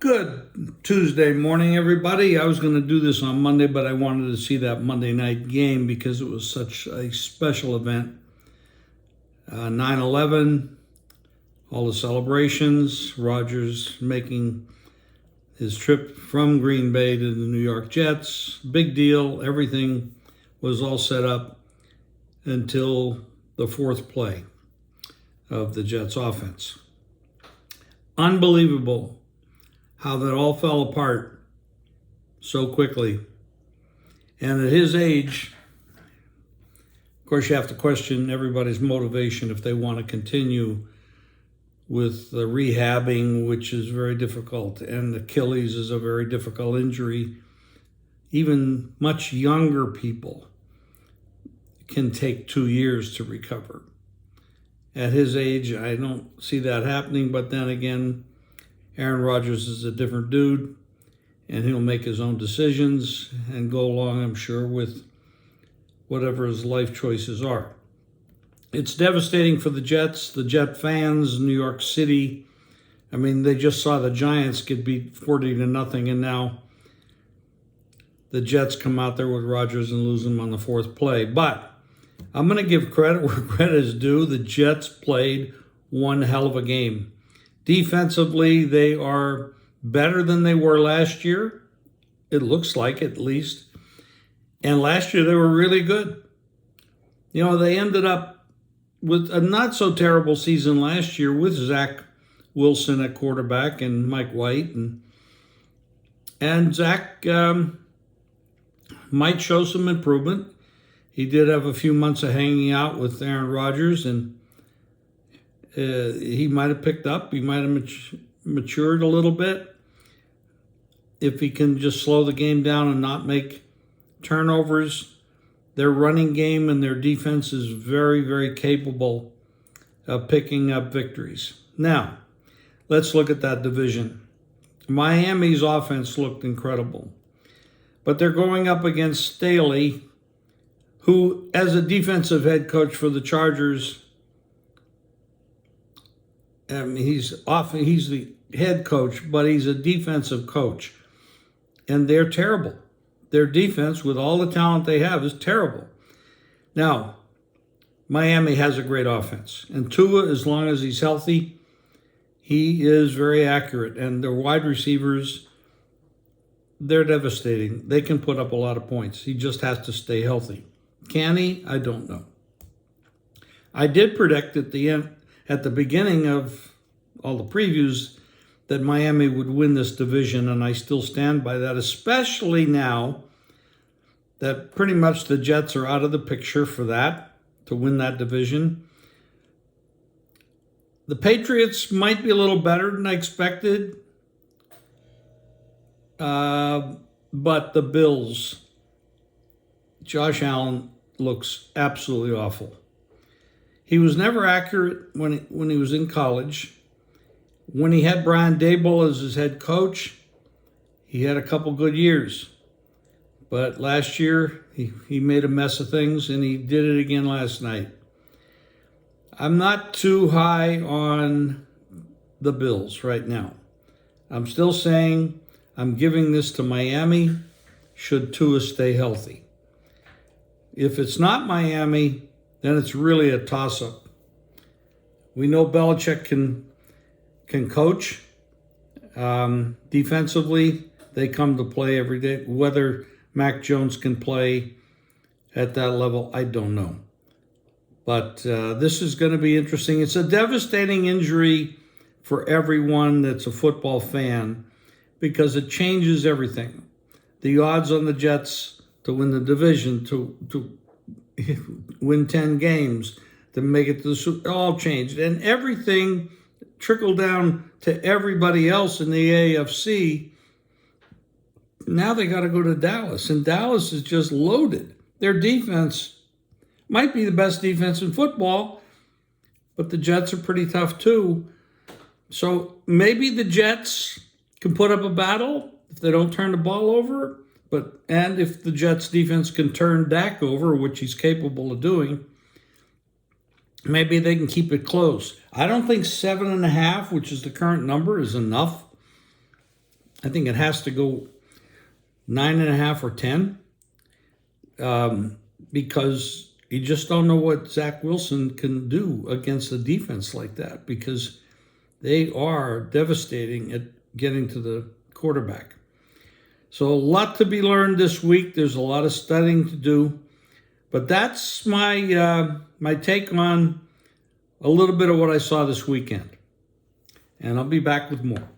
Good Tuesday morning, everybody. I was going to do this on Monday, but I wanted to see that Monday night game because it was such a special event. 9/11, all the celebrations, Rodgers making his trip from Green Bay to the New York Jets. Big deal. Everything was all set up until the fourth play of the Jets offense. Unbelievable how that all fell apart so quickly. And at his age, of course, you have to question everybody's motivation if they want to continue with the rehabbing, which is very difficult. And Achilles is a very difficult injury. Even much younger people can take 2 years to recover. At his age, I don't see that happening, but then again, Aaron Rodgers is a different dude, and he'll make his own decisions and go along, I'm sure, with whatever his life choices are. It's devastating for the Jets, the Jet fans, New York City. I mean, they just saw the Giants get beat 40-0, and now the Jets come out there with Rodgers and lose them on the fourth play. But I'm going to give credit where credit is due. The Jets played one hell of a game. Defensively, they are better than they were last year. It looks like, at least. And last year, they were really good. You know, they ended up with a not so terrible season last year with Zach Wilson at quarterback and Mike White. And Zach might show some improvement. He did have a few months of hanging out with Aaron Rodgers, and he might have picked up. He might have matured a little bit. If he can just slow the game down and not make turnovers, their running game and their defense is very, very capable of picking up victories. Now, let's look at that division. Miami's offense looked incredible, but they're going up against Staley, who, as a defensive head coach for the Chargers, he's the head coach, but he's a defensive coach. And they're terrible. Their defense, with all the talent they have, is terrible. Now, Miami has a great offense. And Tua, as long as he's healthy, he is very accurate. And their wide receivers, they're devastating. They can put up a lot of points. He just has to stay healthy. Can he? I don't know. I did predict at the beginning of all the previews that Miami would win this division, and I still stand by that, especially now that pretty much the Jets are out of the picture for that, to win that division. The Patriots might be a little better than I expected, but the Bills, Josh Allen looks absolutely awful. He was never accurate when he was in college. When he had Brian Daboll as his head coach, he had a couple good years. But last year, he made a mess of things, and he did it again last night. I'm not too high on the Bills right now. I'm still saying I'm giving this to Miami should Tua stay healthy. If it's not Miami, then it's really a toss-up. We know Belichick can coach. Defensively, they come to play every day. Whether Mac Jones can play at that level, I don't know. But this is going to be interesting. It's a devastating injury for everyone that's a football fan because it changes everything. The odds on the Jets to win the division, to win 10 games, to make it to the Super Bowl, all changed. And everything trickled down to everybody else in the AFC. Now they got to go to Dallas, and Dallas is just loaded. Their defense might be the best defense in football, but the Jets are pretty tough too. So maybe the Jets can put up a battle if they don't turn the ball over. And if the Jets defense can turn Dak over, which he's capable of doing, maybe they can keep it close. I don't think 7.5, which is the current number, is enough I think it has to go 9.5 or 10, because you just don't know what Zach Wilson can do against a defense like that, because they are devastating at getting to the quarterback. So a lot to be learned this week. There's a lot of studying to do. But that's my my take on a little bit of what I saw this weekend. And I'll be back with more.